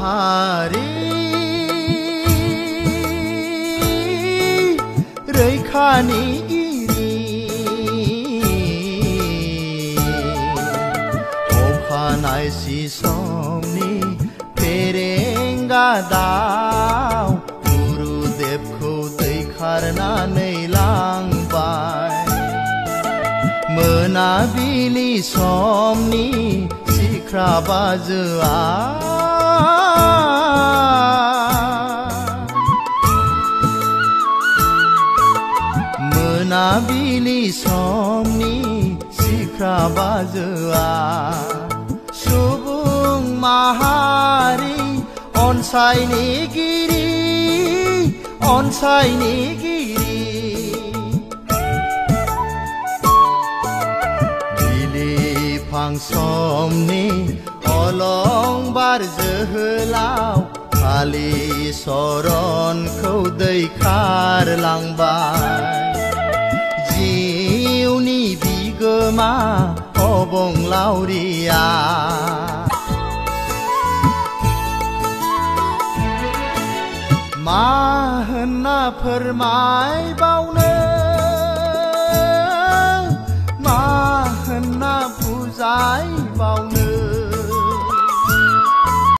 माहारि रैखानि गिरि अखानाय सिसमनि फेरेंगा दाव गुरुदेवखौ दैखारनानै लांबाय मोनाबिलि समनि सिख्रा बाजोआ मोनाबिलि समनि सिख्रा बाजोआ सुबुं माहारि अनसायनिगिरि अनसायनिगिरि बिलिफां समनि अलंबार जोहोलाव कालीचरणखौ दैखारलांबाय जिउनि बिगोमा अबंलावरिया मा होनना फोरमायबावनो मा होनना बुजायबावनो